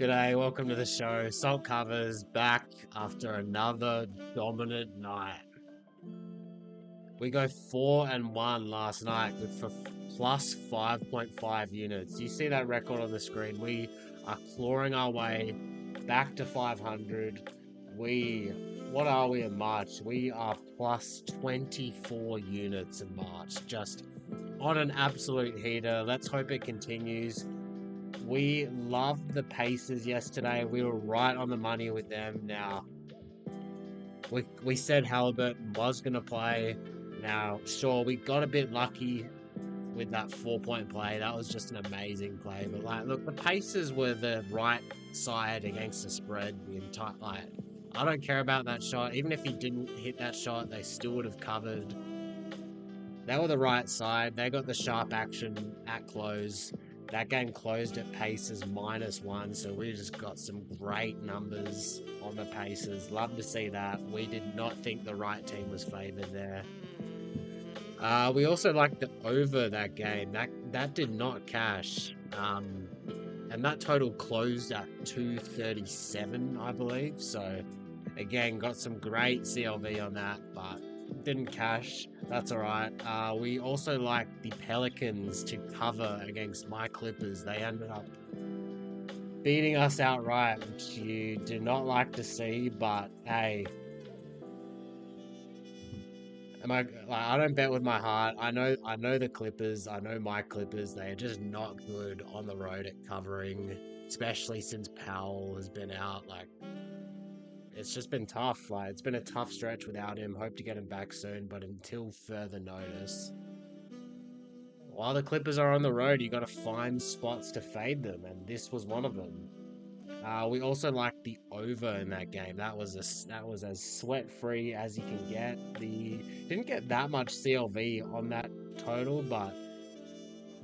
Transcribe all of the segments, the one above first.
G'day, welcome to the show. Salt Covers back after another dominant night. We go 4-1 last night with plus 5.5 units. You see that record on the screen? We are clawing our way back to 500. What are we in March? We are plus 24 units in March. Just on an absolute heater. Let's hope it continues. We loved the Pacers yesterday. We were right on the money with them. Now, we said Halliburton was going to play. Now, sure, we got a bit lucky with that 4-point play. That was just an amazing play. But, look, the Pacers were the right side against the spread. I don't care about that shot. Even if he didn't hit that shot, they still would have covered. They were the right side. They got the sharp action at close. That game closed at Pacers -1, so we just got some great numbers on the Pacers. Love to see that. We did not think the right team was favoured there. We also liked the over that game. That did not cash. And that total closed at 237, I believe. So, again, got some great CLV on that, but didn't cash. That's alright. We also like the Pelicans to cover against my Clippers. They ended up beating us outright, which you do not like to see, but hey, I don't bet with my heart. I know the Clippers. I know my Clippers. They are just not good on the road at covering, especially since Powell has been out. It's just been tough. It's been a tough stretch without him. Hope to get him back soon, but until further notice. While the Clippers are on the road, you got to find spots to fade them, and this was one of them. We also liked the over in that game. That was as sweat-free as you can get. Didn't get that much CLV on that total, but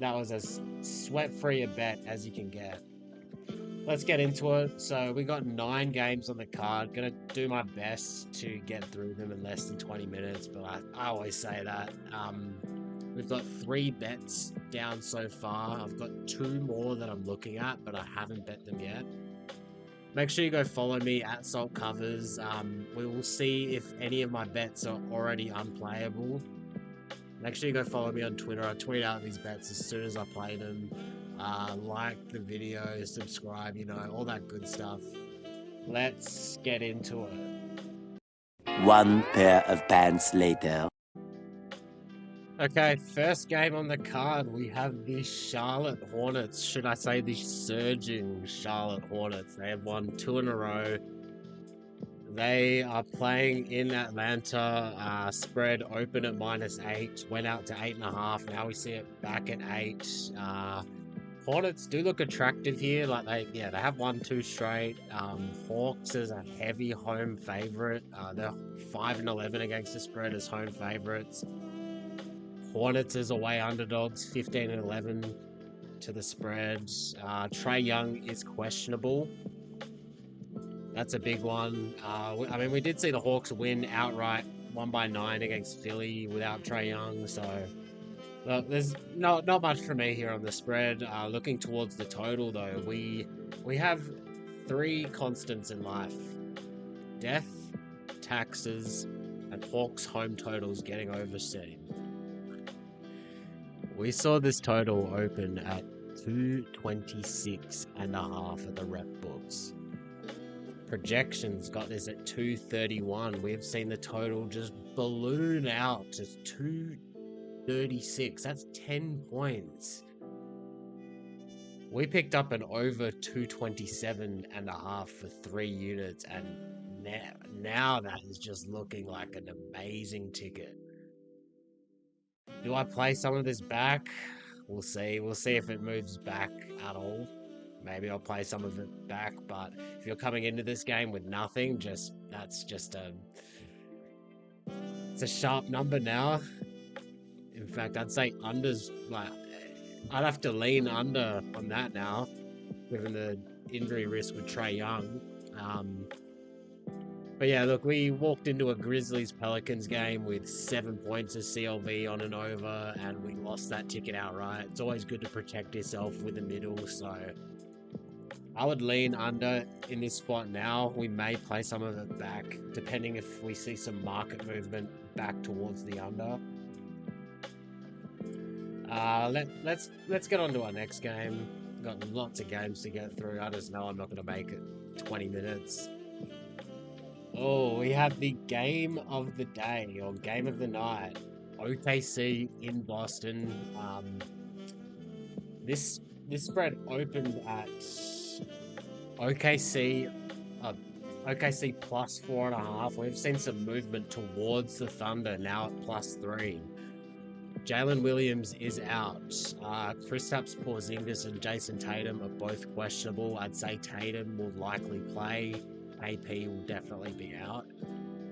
that was as sweat-free a bet as you can get. Let's get into it. So we got 9 games on the card. Gonna do my best to get through them in less than 20 minutes, but I always say that. We've got 3 bets down so far. I've got 2 more that I'm looking at, but I haven't bet them yet. Make sure you go follow me at Salt Covers. We will see if any of my bets are already unplayable. Make sure you go follow me on Twitter. I tweet out these bets as soon as I play them. Like the video, subscribe, all that good stuff. Let's get into it. One pair of pants later. Okay, first game on the card, we have the Charlotte Hornets. Should I say the surging Charlotte Hornets? They have won 2 in a row. They are playing in Atlanta. Spread open at -8, went out to 8.5. Now we see it back at 8. Hornets do look attractive here. They have won 2 straight. Hawks is a heavy home favorite. They're 5-11 against the spread as home favorites. Hornets is away underdogs, 15-11 to the spread. Trae Young is questionable. That's a big one. We did see the Hawks win outright, 1-9 against Philly without Trae Young. So, look, there's not much for me here on the spread. Looking towards the total, though, we have 3 constants in life: death, taxes, and Hawks home totals getting overseen. We saw this total open at 226.5 at the rep books. Projections got this at 231. We've seen the total just balloon out to 236. That's 10 points. We picked up an over 227.5 for 3 units, and now that is just looking like an amazing ticket. Do I play some of this back? We'll see. We'll see if it moves back at all. Maybe I'll play some of it back, but if you're coming into this game with nothing, it's a sharp number now. In fact, I'd say unders, I'd have to lean under on that now, given the injury risk with Trae Young. But yeah, look, we walked into a Grizzlies-Pelicans game with 7 points of CLV on an over, and we lost that ticket outright. It's always good to protect yourself with the middle, so I would lean under in this spot now. We may play some of it back, depending if we see some market movement back towards the under. Let's get on to our next game. Got lots of games to get through. I just know I'm not going to make it 20 minutes. Oh, we have the game of the day, or game of the night. OKC in Boston. This spread opened at OKC, OKC plus 4.5. We've seen some movement towards the Thunder now at +3. Jalen Williams is out. Kristaps Porzingis and Jason Tatum are both questionable. I'd say Tatum will likely play. AP will definitely be out.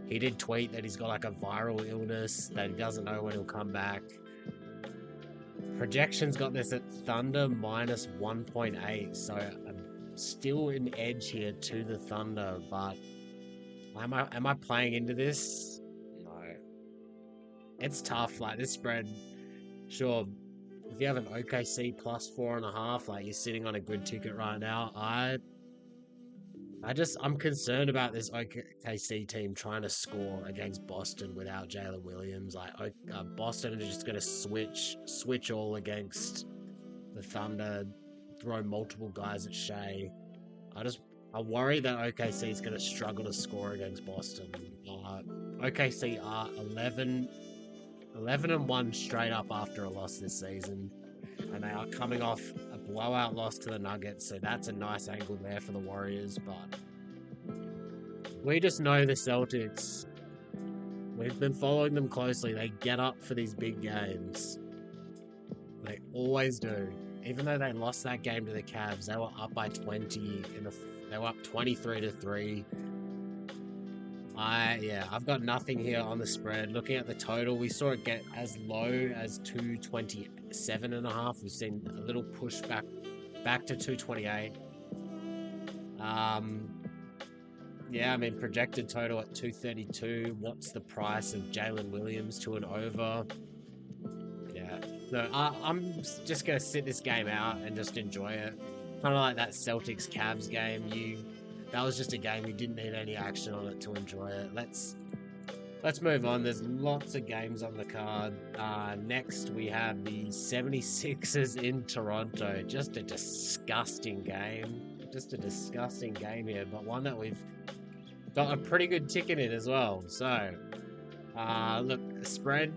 He did tweet that he's got like a viral illness, that he doesn't know when he'll come back. Projections got this at Thunder minus 1.8, so still an edge here to the Thunder, but am I playing into this? No. It's tough, like this spread, sure, if you have an OKC plus 4.5, like you're sitting on a good ticket right now. I'm concerned about this OKC team trying to score against Boston without Jalen Williams. Like Boston are just going to switch all against the Thunder, throw multiple guys at Shea. I worry that OKC is going to struggle to score against Boston. OKC are 11-1 straight up after a loss this season, and they are coming off a blowout loss to the Nuggets, so that's a nice angle there for the Warriors. But we just know the Celtics. We've been following them closely. They get up for these big games. They always do. Even though they lost that game to the Cavs, they were up by 20. They were up 23-3. I've got nothing here on the spread. Looking at the total, we saw it get as low as 227.5. We've seen a little push back to 228. Projected total at 232. What's the price of Jalen Williams to an over? Yeah, so I'm just gonna sit this game out and just enjoy it. Kind of like that Celtics Cavs game. That was just a game, you didn't need any action on it to enjoy it. Let's move on. There's lots of games on the card. Next, we have the 76ers in Toronto. Just a disgusting game. Here, but one that we've got a pretty good ticket in as well. So, look, spread,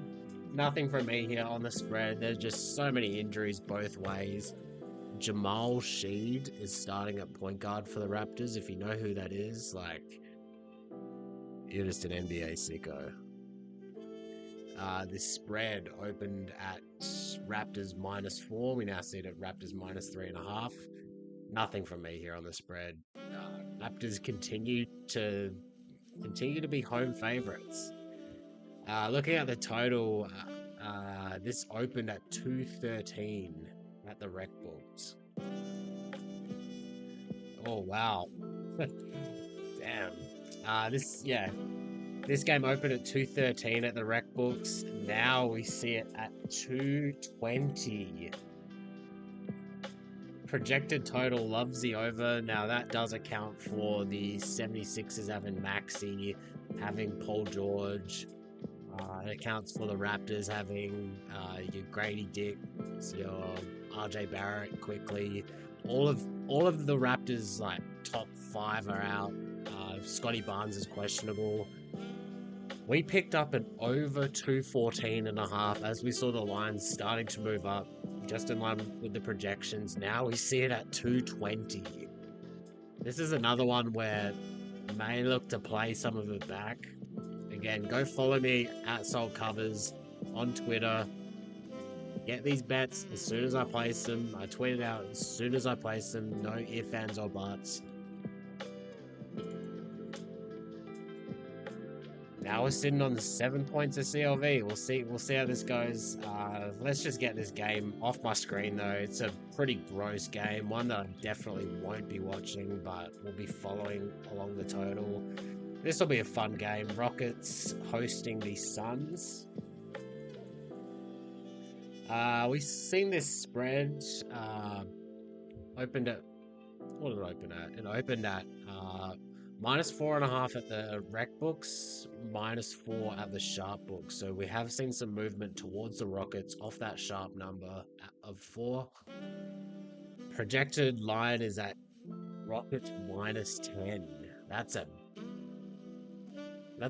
nothing from me here on the spread. There's just so many injuries both ways. Jamal Sheed is starting at point guard for the Raptors. If you know who that is, like, you're just an NBA sicko. This spread opened at Raptors -4. We now see it at Raptors -3.5. Nothing from me here on the spread. Raptors continue to be home favorites. Looking at the total, this opened at 213 at the rec books. Oh wow. Damn. This game opened at 213 at the rec books. Now we see it at 220. Projected total loves the over. Now that does account for the 76ers having Maxey, having Paul George. It accounts for the Raptors having your Grady Dick, your RJ Barrett quickly. All of the Raptors like top 5 are out. Scotty Barnes is questionable. We picked up an over 214.5 as we saw the lines starting to move up, just in line with the projections. Now we see it at 220. This is another one where may look to play some of it back. Again, go follow me at Salt Covers on Twitter. Get these bets as soon as I place them. I tweet it out as soon as I place them. No ifs, ands, or buts. Now we're sitting on the 7 points of CLV. We'll see how this goes. Let's just get this game off my screen though. It's a pretty gross game. One that I definitely won't be watching, but we'll be following along the total. This will be a fun game. Rockets hosting the Suns. We've seen this spread opened at what did it open at? It opened at -4.5 at the rec books, -4 at the sharp books. So we have seen some movement towards the Rockets off that sharp number of 4. Projected line is at Rockets -10. That's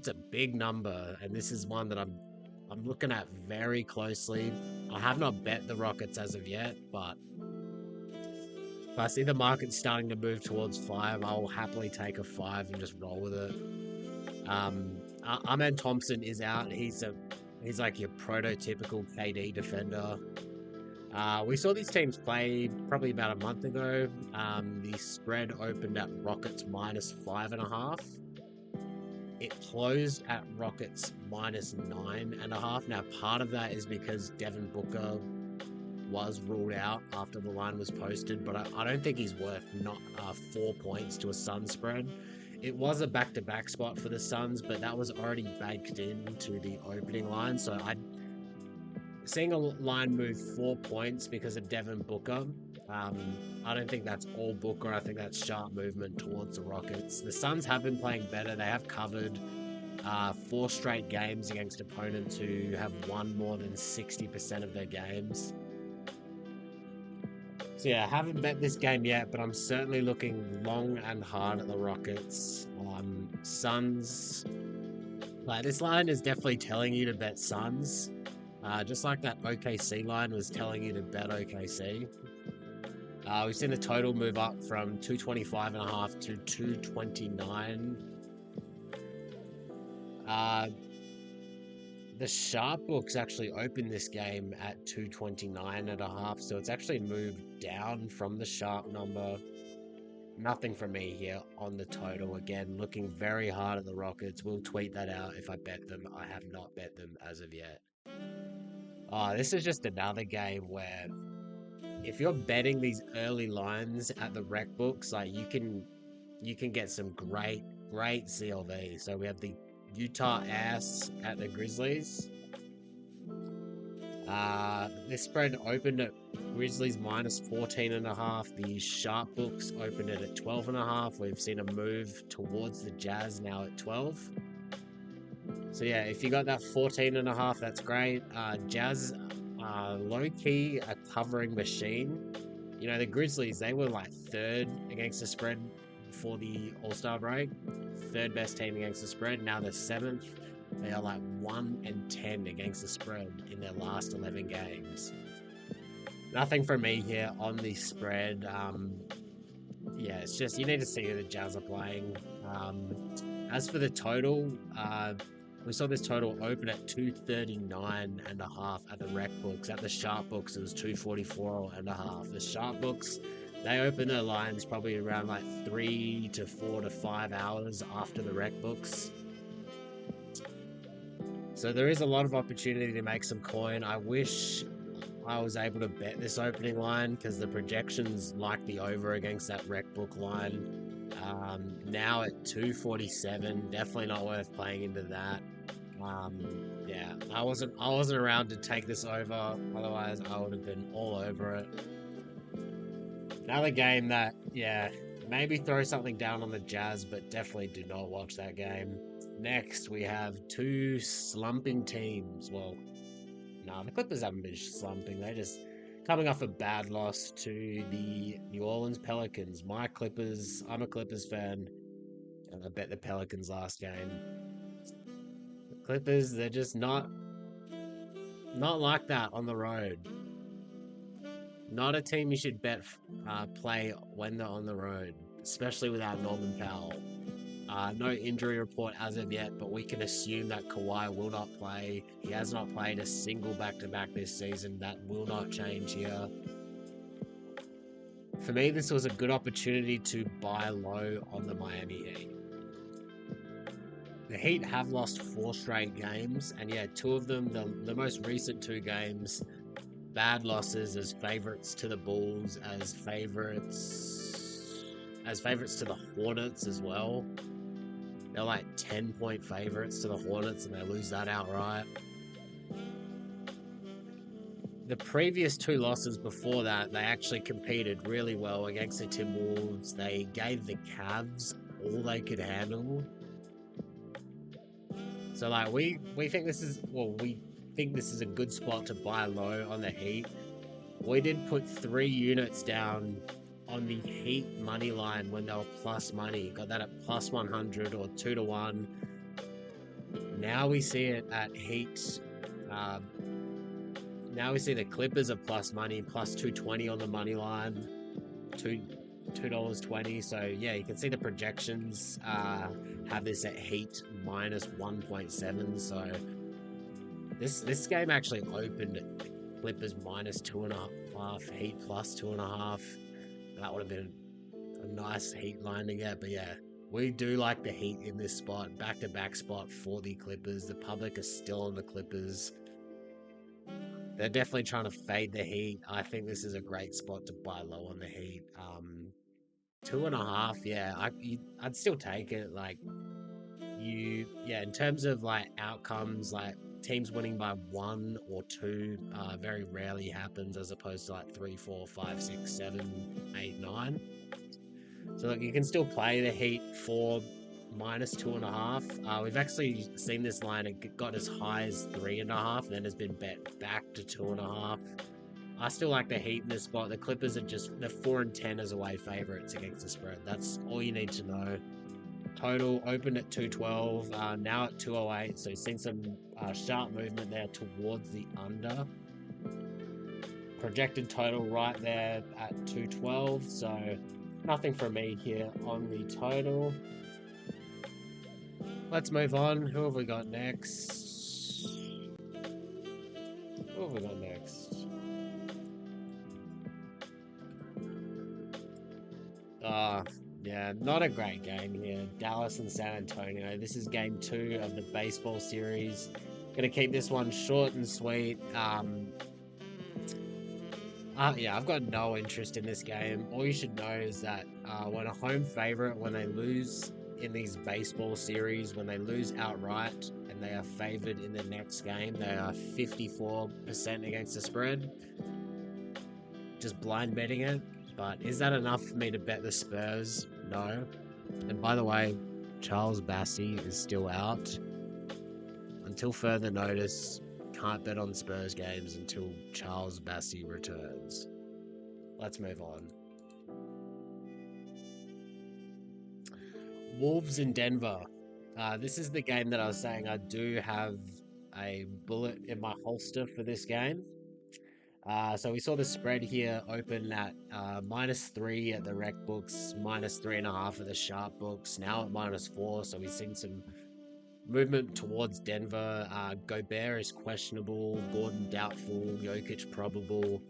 a big number, and this is one that I'm looking at very closely. I have not bet the Rockets as of yet, but if I see the market starting to move towards 5, I'll happily take a 5 and just roll with it. Ahmed Thompson is out. He's like your prototypical KD defender. We saw these teams play probably about a month ago. The spread opened at Rockets -5.5. It closed at Rockets -9.5. Now, part of that is because Devin Booker was ruled out after the line was posted, but I don't think he's worth not 4 points to a Suns spread. It was a back-to-back spot for the Suns, but that was already baked into the opening line. So seeing a line move 4 points because of Devin Booker, I don't think that's all Booker. I think that's sharp movement towards the Rockets. The Suns have been playing better. They have covered 4 straight games against opponents who have won more than 60% of their games. So yeah, I haven't bet this game yet, but I'm certainly looking long and hard at the Rockets. Suns, like this line is definitely telling you to bet Suns, just like that OKC line was telling you to bet OKC. We've seen the total move up from 225.5 to 229. The sharp books actually opened this game at 229.5, so it's actually moved down from the sharp number. Nothing from me here on the total. Again, looking very hard at the Rockets. We'll tweet that out if I bet them. I have not bet them as of yet. This is just another game where if you're betting these early lines at the rec books, like you can get some great CLV. So we have the Utah ass at the Grizzlies. This spread opened at Grizzlies -14.5. The sharp books opened it at 12.5. We've seen a move towards the Jazz now at 12. So yeah, if you got that 14.5, that's great. Jazz, low-key a covering machine. You know, the Grizzlies, they were like 3rd against the spread before the All-Star break. 3rd best team against the spread. Now they're 7th. They are like 1-10 against the spread in their last 11 games. Nothing from me here on the spread. Yeah, it's just you need to see who the Jazz are playing. As for the total, we saw this total open at 239.5 at the rec books. At the sharp books, it was 244.5. The sharp books, they open their lines probably around like 3 to 4 to 5 hours after the rec books. So there is a lot of opportunity to make some coin. I wish I was able to bet this opening line because the projections like the over against that rec book line. Now at 247, definitely not worth playing into that. Yeah, I wasn't around to take this over. Otherwise, I would have been all over it. Another game that, yeah, maybe throw something down on the Jazz, but definitely do not watch that game. Next, we have 2 slumping teams. Well, no, the Clippers haven't been slumping. They're just coming off a bad loss to the New Orleans Pelicans. My Clippers, I'm a Clippers fan, and I bet the Pelicans last game. The Clippers, they're just not like that on the road. Not a team you should bet play when they're on the road, especially without Norman Powell. No injury report as of yet, but we can assume that Kawhi will not play. He has not played a single back-to-back this season. That will not change here. For me, this was a good opportunity to buy low on the Miami Heat. The Heat have lost 4 straight games, and yeah, 2 of them, the most recent 2 games, bad losses as favorites to the Bulls, as favorites to the Hornets as well. They're like 10-point favorites to the Hornets, and they lose that outright. the previous 2 losses before that, they actually competed really well against the Timberwolves. They gave the Cavs all they could handle. So like we think this is we think this is a good spot to buy low on the Heat. We did put 3 units down on the Heat money line when they were plus money. Got that at plus 100 or 2-1. Now we see it at Heat. Now we see the Clippers are plus money, plus 220 on the money line, $2.20. So yeah, you can see the projections have this at Heat minus 1.7. So this game actually opened at Clippers minus 2.5, Heat plus 2.5. That would have been a nice Heat line to get, but yeah. We do like the Heat in this spot, back-to-back spot for the Clippers. The public is still on the Clippers. They're definitely trying to fade the Heat. I think this is a great spot to buy low on the Heat. 2.5, yeah, I'd still take it. Like in terms of like outcomes, like teams winning by 1 or 2, very rarely happens as opposed to like 3, 4, 5, 6, 7, 8, 9. So look, you can still play the Heat for minus 2.5. We've actually seen this line, it got as high as 3.5, then has been bet back to 2.5. I still like the Heat in this spot. The Clippers are they're 4-10 as away favourites against the spread. That's all you need to know. Total opened at 212, now at 208. So seeing some sharp movement there towards the under. Projected total right there at 212. So nothing from me here on the total. Let's move on. Who have we got next? Who have we got next? Yeah, not a great game here. Dallas and San Antonio. This is game 2 of the baseball series. Gonna keep this one short and sweet. Yeah, I've got no interest in this game. All you should know is that when a home favorite, when they lose in these baseball series, when they lose outright and they are favored in the next game, they are 54% against the spread. Just blind betting it. But is that enough for me to bet the Spurs? No. And by the way, Charles Bassey is still out. Until further notice, can't bet on Spurs games until Charles Bassey returns. Let's move on. Wolves in Denver. This is the game that I was saying I do have a bullet in my holster for this game. So we saw the spread here open at -3 at the rec books, -3.5 at the sharp books, now at -4. So we've seen some movement towards Denver. Gobert is questionable, Gordon doubtful, Jokic probable.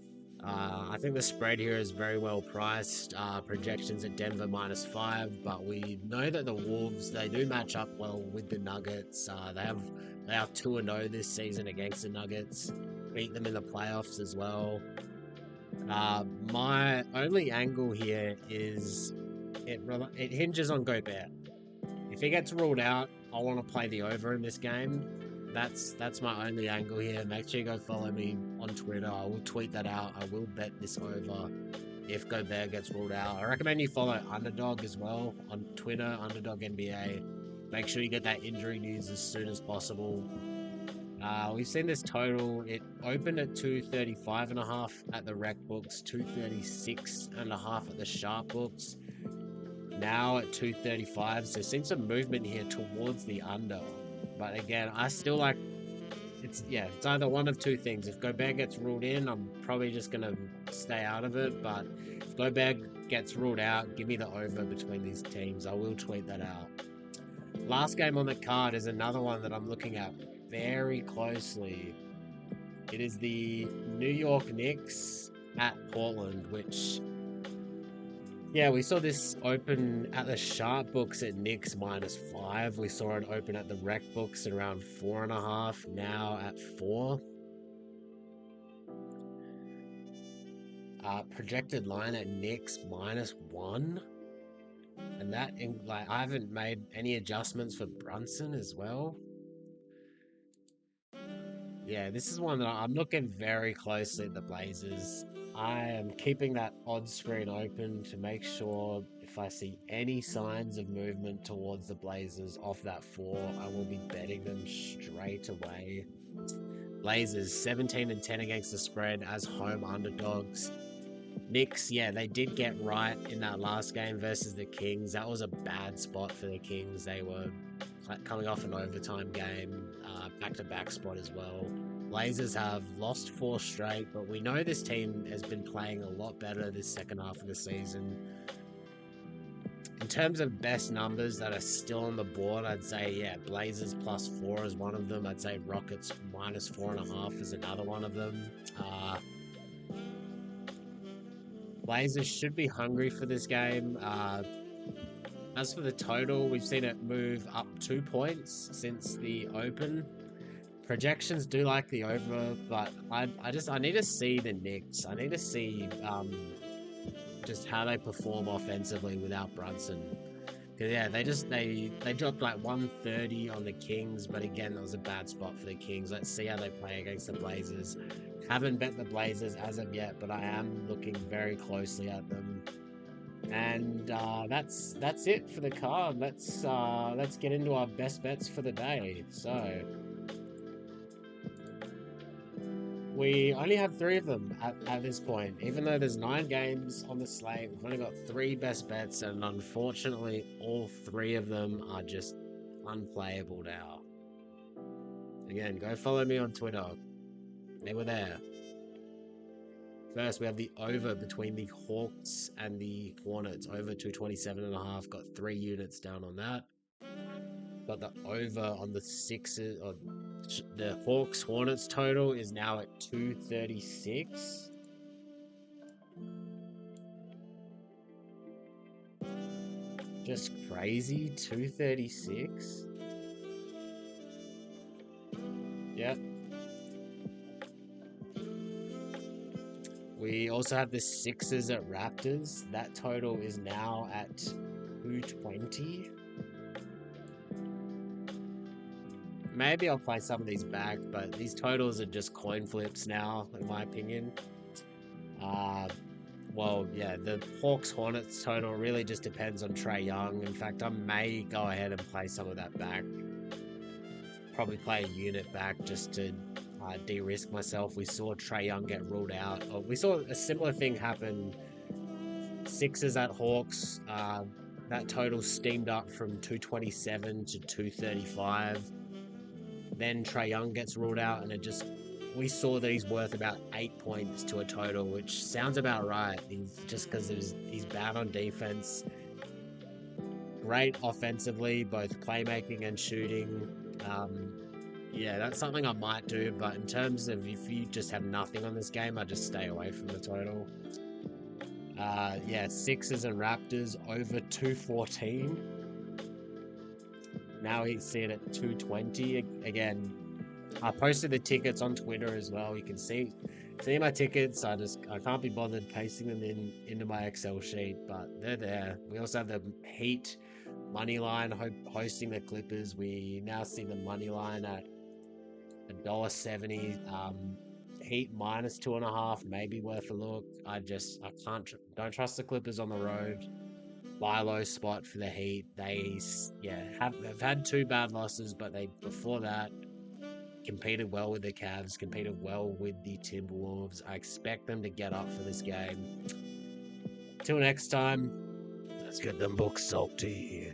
I think the spread here is very well priced. Projections at Denver -5, but we know that the Wolves, they do match up well with the Nuggets. They are 2-0 this season against the Nuggets. Beat them in the playoffs as well. My only angle here is it hinges on Gobert. If he gets ruled out, I want to play the over in this game. That's my only angle here. Make sure you go follow me on Twitter. I will tweet that out. I will bet this over if Gobert gets ruled out. I recommend you follow Underdog as well on Twitter, Underdog NBA. Make sure you get that injury news as soon as possible. We've seen this total. It opened at 235.5 at the rec books, 236.5 at the sharp books. Now at 235, so seen some movement here towards the under. But again, I still like it's either one of two things. If Gobert gets ruled in, I'm probably just gonna stay out of it. But if Gobert gets ruled out, give me the over between these teams. I will tweet that out. Last game on the card is another one that I'm looking at very closely. It is the New York Knicks at Portland, which, yeah, we saw this open at the sharp books at Knicks -5. We saw it open at the rec books at around 4.5, now at 4. Projected line at Knicks -1. And that, I haven't made any adjustments for Brunson as well. Yeah, this is one that I'm looking very closely at the Blazers. I am keeping that odds screen open to make sure if I see any signs of movement towards the Blazers off that 4, I will be betting them straight away. Blazers 17 and 10 against the spread as home underdogs. Knicks, yeah, they did get right in that last game versus the Kings. That was a bad spot for the Kings. They were coming off an overtime game, back-to-back spot as well. Blazers have lost 4 straight, but we know this team has been playing a lot better this second half of the season. In terms of best numbers that are still on the board, I'd say, yeah, Blazers +4 is one of them. I'd say Rockets -4.5 is another one of them. Blazers should be hungry for this game. As for the total, we've seen it move up 2 points since the open. Projections do like the over, but I need to see the Knicks. I need to see just how they perform offensively without Brunson. Cause yeah, they dropped like 130 on the Kings, but again, that was a bad spot for the Kings. Let's see how they play against the Blazers. Haven't bet the Blazers as of yet, but I am looking very closely at them. And that's it for the card. Let's get into our best bets for the day. So we only have 3 of them at this point. Even though there's 9 games on the slate, we've only got 3 best bets, and unfortunately, all 3 of them are just unplayable now. Again, go follow me on Twitter. They were there. First, we have the over between the Hawks and the Hornets. Over 227.5. Got 3 units down on that. Got the over on the Sixers, or the Hawks Hornets total is now at 236. Just crazy, 236. Yep. We also have the Sixers at Raptors. That total is now at 220. Maybe I'll play some of these back, but these totals are just coin flips now, in my opinion. Well, yeah, the Hawks Hornets total really just depends on Trae Young. In fact, I may go ahead and play some of that back. Probably play a unit back just to de-risk myself. We saw Trae Young get ruled out. We saw a similar thing happen. Sixers at Hawks. That total steamed up from 227 to 235. Then Trae Young gets ruled out, and we saw that he's worth about 8 points to a total, which sounds about right. He's just because he's bad on defense, great offensively, both playmaking and shooting. Yeah, that's something I might do, but in terms of if you just have nothing on this game, I just stay away from the total. Yeah, Sixers and Raptors over 214. Now he's seen at 220 again. I posted the tickets on Twitter as well. You can see my tickets. I can't be bothered pasting them into my Excel sheet, but they're there. We also have the Heat money line hosting the Clippers. We now see the money line at $1.70. Heat -2.5, maybe worth a look. Don't trust the Clippers on the road. Buy low spot for the Heat. They've had 2 bad losses, but before that competed well with the Cavs, competed well with the Timberwolves. I expect them to get up for this game. Till next time, let's get them books salty.